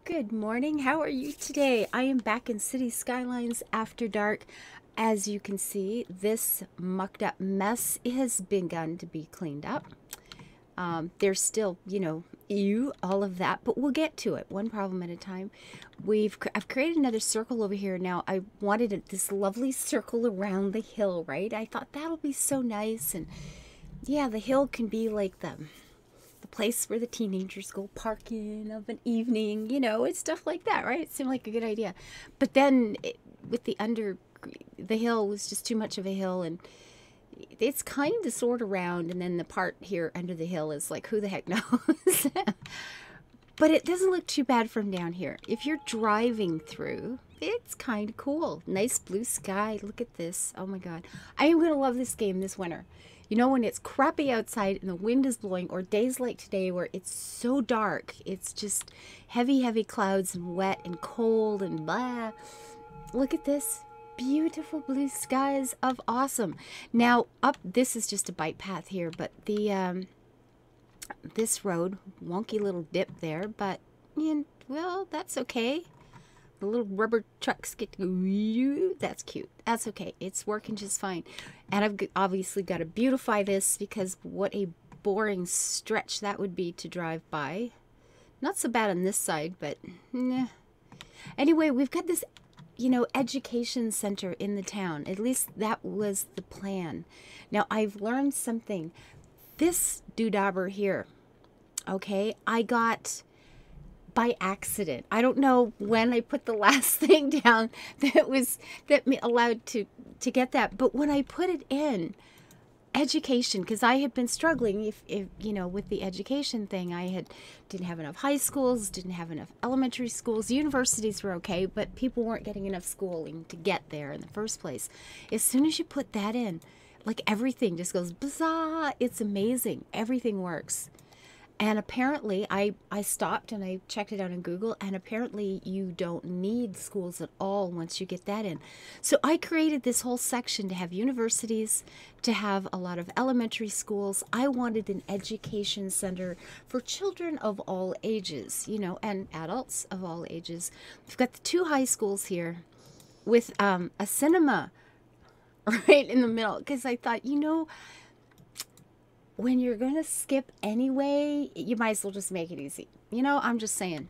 Good morning. How are you today? I am back in City Skylines after dark. As you can see, this mucked up mess has begun to be cleaned up. There's still, all of that, but we'll get to it one problem at a time. I've created another circle over here. Now, I wanted this lovely circle around the hill, right? I thought that'll be so nice. And yeah, the hill can be like the place where the teenagers go parking of an evening, it's stuff like that, right? It seemed like a good idea. But then with the hill was just too much of a hill, and it's kind of sort of round, and then the part here under the hill is like, who the heck knows? But it doesn't look too bad from down here. If you're driving through, it's kind of cool. Nice blue sky. Look at this. Oh my God. I am going to love this game this winter. When it's crappy outside and the wind is blowing, or days like today where it's so dark, it's just heavy, heavy clouds and wet and cold and blah. Look at this. Beautiful blue skies of awesome. Now, this is just a bike path here, but this road, wonky little dip there, but, well, that's okay. The little rubber trucks get to go. That's cute. That's okay. It's working just fine. And I've obviously got to beautify this, because what a boring stretch that would be to drive by. Not so bad on this side, but nah. Anyway, we've got this, education center in the town. At least that was the plan. Now, I've learned something. This doodabber here, okay, I got by accident. I don't know when I put the last thing down that me allowed to get that, but when I put it in education, because I had been struggling if with the education thing. Didn't have enough high schools, didn't have enough elementary schools. Universities were okay, but people weren't getting enough schooling to get there in the first place. As soon as you put that in, like, everything just goes bzzah. It's amazing. Everything works. And apparently, I stopped and I checked it out on Google, and apparently you don't need schools at all once you get that in. So I created this whole section to have universities, to have a lot of elementary schools. I wanted an education center for children of all ages, and adults of all ages. We've got the 2 high schools here with a cinema right in the middle, because I thought, when you're going to skip anyway, you might as well just make it easy. I'm just saying.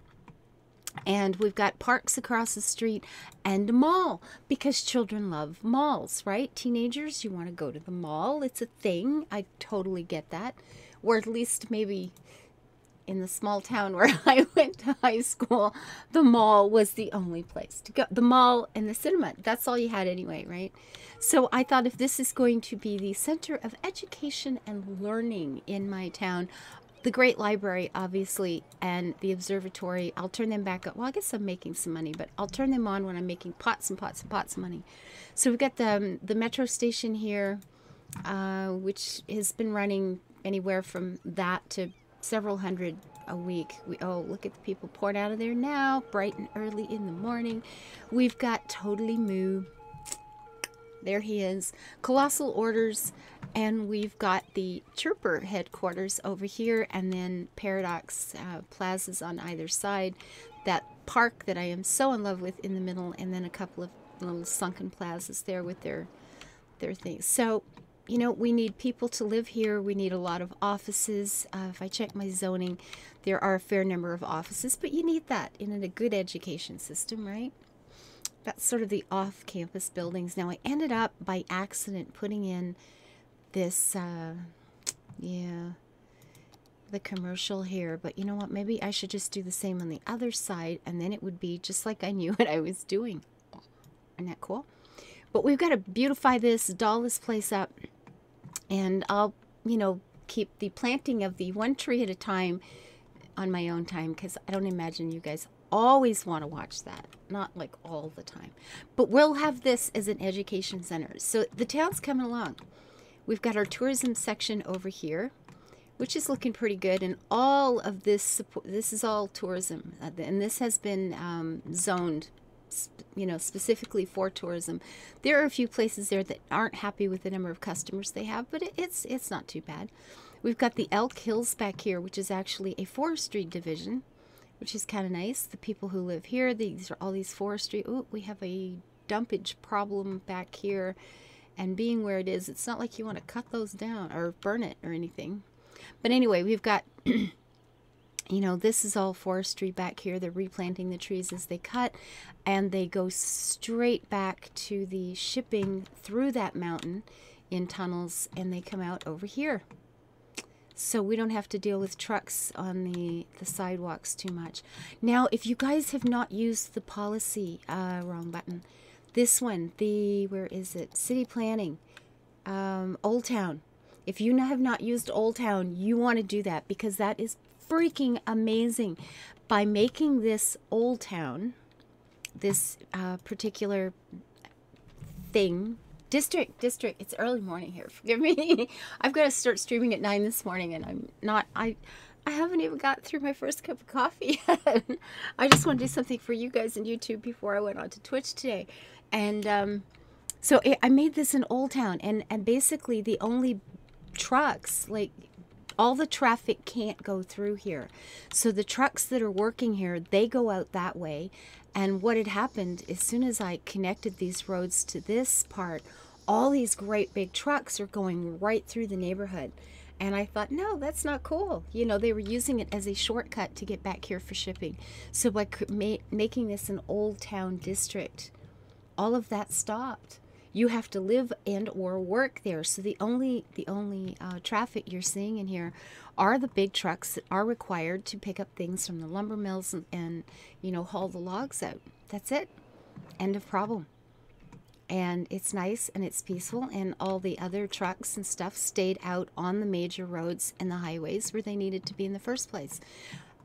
And we've got parks across the street and a mall, because children love malls, right? Teenagers, you want to go to the mall. It's a thing. I totally get that. Or at least maybe in the small town where I went to high school, the mall was the only place to go. The mall and the cinema, that's all you had anyway, right? So I thought, if this is going to be the center of education and learning in my town, the great library, obviously, and the observatory, I'll turn them back up. Well, I guess I'm making some money, but I'll turn them on when I'm making pots and pots and pots of money. So we've got the metro station here, which has been running anywhere from that to several hundred a week. Look at the people pouring out of there now, bright and early in the morning. We've got Totally Moo. There he is. Colossal Orders. And we've got the Chirper headquarters over here, and then Paradox plazas on either side. That park that I am so in love with in the middle, and then a couple of little sunken plazas there with their things. So, we need people to live here. We need a lot of offices. If I check my zoning, there are a fair number of offices, but you need that in a good education system, right? That's sort of the off-campus buildings. Now, I ended up by accident putting in this, the commercial here, but you know what? Maybe I should just do the same on the other side, and then it would be just like I knew what I was doing. Isn't that cool? But we've got to beautify this, doll this place up, and I'll, keep the planting of the 1 tree at a time on my own time, because I don't imagine you guys always want to watch that. Not like all the time. But we'll have this as an education center. So the town's coming along. We've got our tourism section over here, which is looking pretty good. And all of this is all tourism. And this has been zoned, specifically for tourism. There are a few places there that aren't happy with the number of customers they have, but it's not too bad. We've got the Elk Hills back here, which is actually a forestry division, which is kind of nice. The people who live here, these are all these forestry. Oh, we have a dumpage problem back here. And being where it is, it's not like you want to cut those down or burn it or anything. But anyway, we've got, you know, this is all forestry back here. They're replanting the trees as they cut, and they go straight back to the shipping through that mountain in tunnels, and they come out over here. So we don't have to deal with trucks on the sidewalks too much. Now, if you guys have not used the policy, wrong button, this one, where is it? City Planning, Old Town. If you have not used Old Town, you want to do that, because that is freaking amazing. By making this Old Town, this particular thing, district, it's early morning here, forgive me. I've got to start streaming at 9 this morning, and I'm not, I haven't even got through my first cup of coffee yet. I just want to do something for you guys in YouTube before I went on to Twitch today. And so I made this in Old Town, and basically the only trucks, like all the traffic can't go through here. So the trucks that are working here, they go out that way. And what had happened, as soon as I connected these roads to this part, all these great big trucks are going right through the neighborhood. And I thought, no, that's not cool. You know, they were using it as a shortcut to get back here for shipping. So by making this an Old Town district, all of that stopped. You have to live and or work there. So the only traffic you're seeing in here are the big trucks that are required to pick up things from the lumber mills and you know, haul the logs out. That's it. End of problem. And it's nice and it's peaceful, and all the other trucks and stuff stayed out on the major roads and the highways where they needed to be in the first place.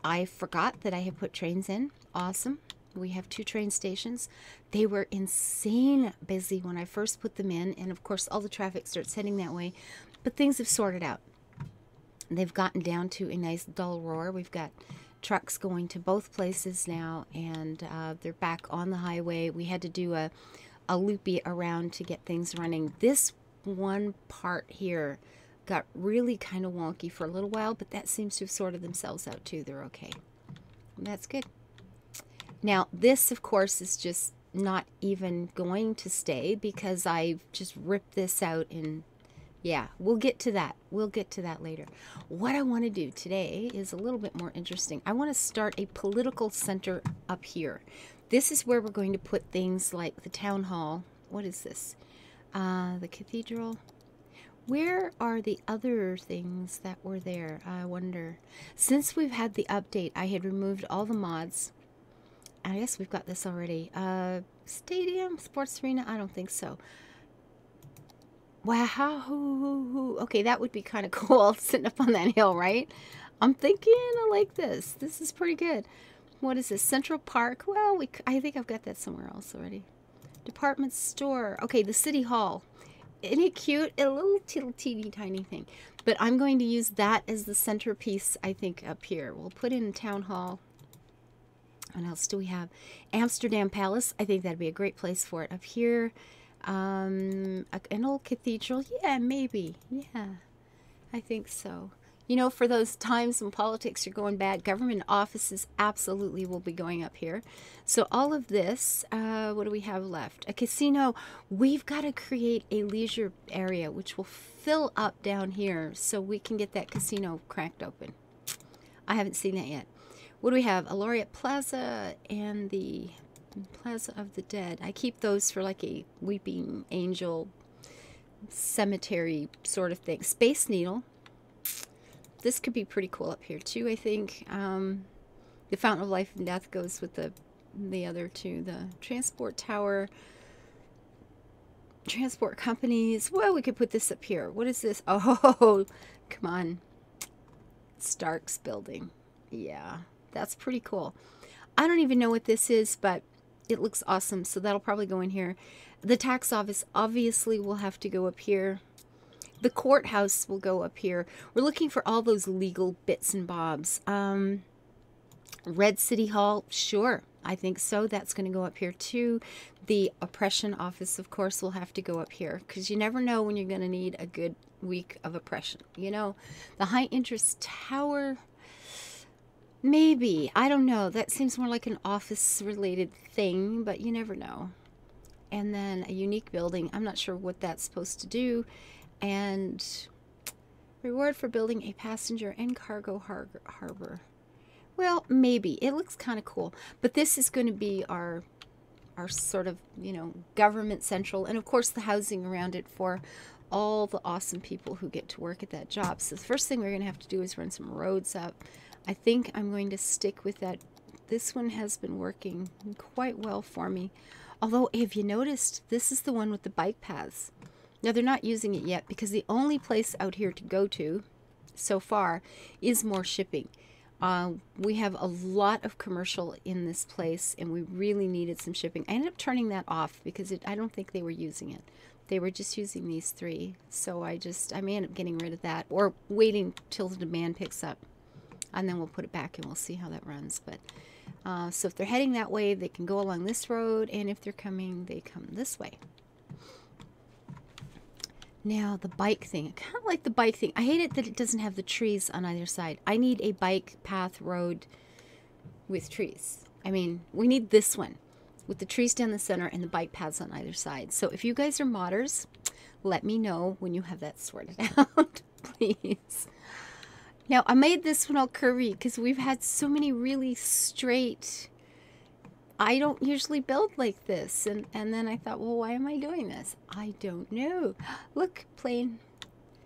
I forgot that I had put trains in. Awesome. We have 2 train stations. They were insane busy when I first put them in, and of course all the traffic starts heading that way, but things have sorted out. They've gotten down to a nice dull roar. We've got trucks going to both places now, and they're back on the highway. We had to do a loopy around to get things running. This one part here got really kind of wonky for a little while, but that seems to have sorted themselves out too. They're okay. That's good. Now, this, of course, is just not even going to stay because I've just ripped this out, and yeah, we'll get to that. We'll get to that later. What I want to do today is a little bit more interesting. I want to start a political center up here. This is where we're going to put things like the town hall. What is this? The cathedral. Where are the other things that were there? I wonder. Since we've had the update, I had removed all the mods. I guess we've got this already. Stadium, sports arena, I don't think so. Wow. Okay, that would be kind of cool, sitting up on that hill, right? I'm thinking I like this. This is pretty good. What is this? Central Park? Well, I think I've got that somewhere else already. Department store. Okay, the city hall. Isn't it cute? A little teeny tiny thing. But I'm going to use that as the centerpiece, I think, up here. We'll put in town hall. What else do we have? Amsterdam Palace. I think that'd be a great place for it. Up here, an old cathedral. Yeah, maybe. Yeah, I think so. You know, for those times when politics are going bad, government offices absolutely will be going up here. So all of this, what do we have left? A casino. We've got to create a leisure area, which will fill up down here so we can get that casino cracked open. I haven't seen that yet. What do we have? A Laureate Plaza and the Plaza of the Dead. I keep those for like a weeping angel cemetery sort of thing. Space Needle. This could be pretty cool up here too, I think. The Fountain of Life and Death goes with the other two. The Transport Tower. Transport companies. Well, we could put this up here. What is this? Oh, come on. Stark's building. Yeah. That's pretty cool. I don't even know what this is, but it looks awesome. So that'll probably go in here. The tax office obviously will have to go up here. The courthouse will go up here. We're looking for all those legal bits and bobs. Red City Hall, sure. I think so. That's going to go up here too. The oppression office, of course, will have to go up here because you never know when you're going to need a good week of oppression. You know, the high interest tower. Maybe. I don't know. That seems more like an office-related thing, but you never know. And then a unique building. I'm not sure what that's supposed to do. And reward for building a passenger and cargo harbor. Well, maybe. It looks kind of cool. But this is going to be our sort of, you know, government central. And, of course, the housing around it for all the awesome people who get to work at that job. So the first thing we're going to have to do is run some roads up. I think I'm going to stick with that. This one has been working quite well for me. Although, have you noticed, this is the one with the bike paths. Now, they're not using it yet because the only place out here to go to so far is more shipping. We have a lot of commercial in this place, and we really needed some shipping. I ended up turning that off because I don't think they were using it. They were just using these three. So I may end up getting rid of that or waiting till the demand picks up. And then we'll put it back and we'll see how that runs. But so if they're heading that way, they can go along this road. And if they're coming, they come this way. Now, the bike thing. I kind of like the bike thing. I hate it that it doesn't have the trees on either side. I need a bike path road with trees. I mean, we need this one with the trees down the center and the bike paths on either side. So if you guys are modders, let me know when you have that sorted out, please. Now, I made this one all curvy because we've had so many really straight. I don't usually build like this. And then I thought, well, why am I doing this? I don't know. Look, plane.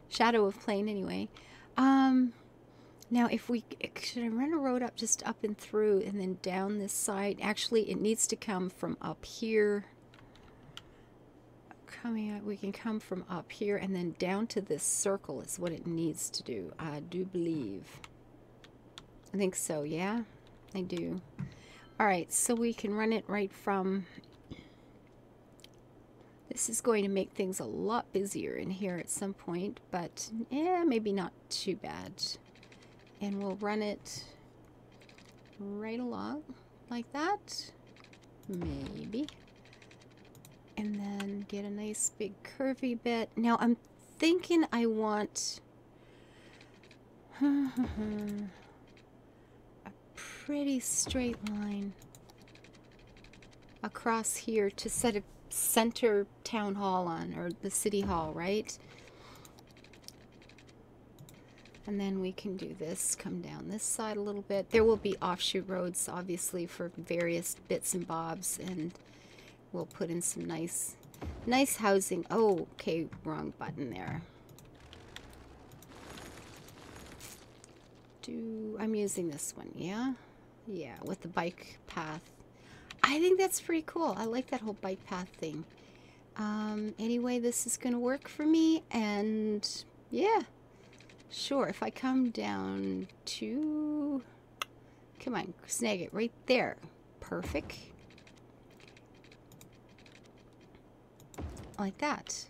Shadow of plane anyway. Now, should I run a road up just up and through and then down this side? Actually, it needs to come from up here. We can come from up here and then down to this circle is what it needs to do. I do believe. I think so, yeah? I do. All right, so we can run it right from... This is going to make things a lot busier in here at some point, but yeah, maybe not too bad. And we'll run it right along like that. Maybe. And then get a nice big curvy bit. Now I'm thinking I want a pretty straight line across here to set a center town hall on, or the city hall, right? And then we can do this, come down this side a little bit. There will be offshoot roads, obviously, for various bits and bobs, and we'll put in some nice housing. Oh, okay, wrong button there. I'm using this one, yeah? Yeah, with the bike path. I think that's pretty cool. I like that whole bike path thing. Anyway, this is going to work for me, and yeah. Sure, if I come down to... Come on, snag it right there. Perfect. Like that.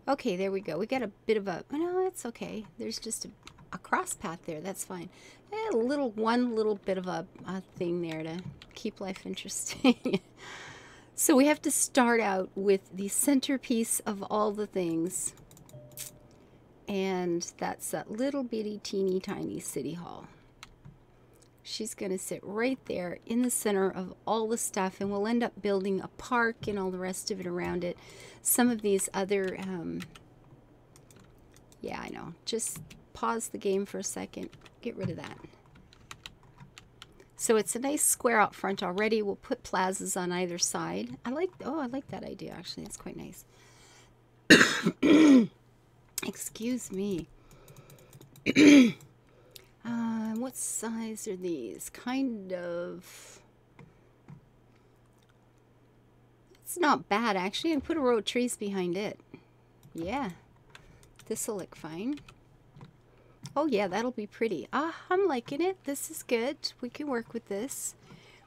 Okay, there we go. We got a bit of a... No, it's okay. There's just a cross path there. That's fine. One little bit of a thing there to keep life interesting. So we have to start out with the centerpiece of all the things. And that's that little bitty teeny tiny city hall. She's going to sit right there in the center of all the stuff, and we'll end up building a park and all the rest of it around it. Some of these other, yeah, I know. Just pause the game for a second. Get rid of that. So it's a nice square out front already. We'll put plazas on either side. I like that idea, actually. It's quite nice. Excuse me. What size are these? Kind of... It's not bad, actually. And put a row of trees behind it. Yeah. This'll look fine. Oh, yeah, that'll be pretty. I'm liking it. This is good. We can work with this.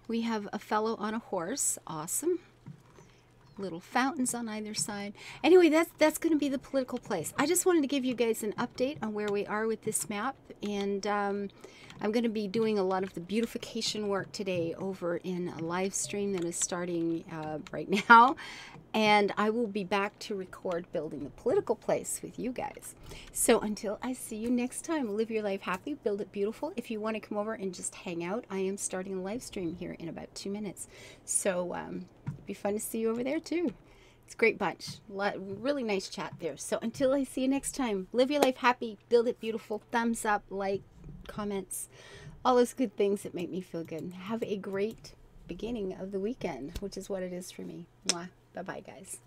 We have a fellow on a horse. Awesome. Little fountains on either side. Anyway, that's going to be the political place. I just wanted to give you guys an update on where we are with this map, and I'm going to be doing a lot of the beautification work today over in a live stream that is starting right now, And I will be back to record Building the Political Place with you guys. So until I see you next time, live your life happy, build it beautiful. If you want to come over and just hang out, I am starting a live stream here in about 2 minutes. So it'd be fun to see you over there too. It's a great bunch. Really nice chat there. So until I see you next time, live your life happy, build it beautiful. Thumbs up, like, comments, all those good things that make me feel good. Have a great beginning of the weekend, which is what it is for me. Mwah. Bye-bye, guys.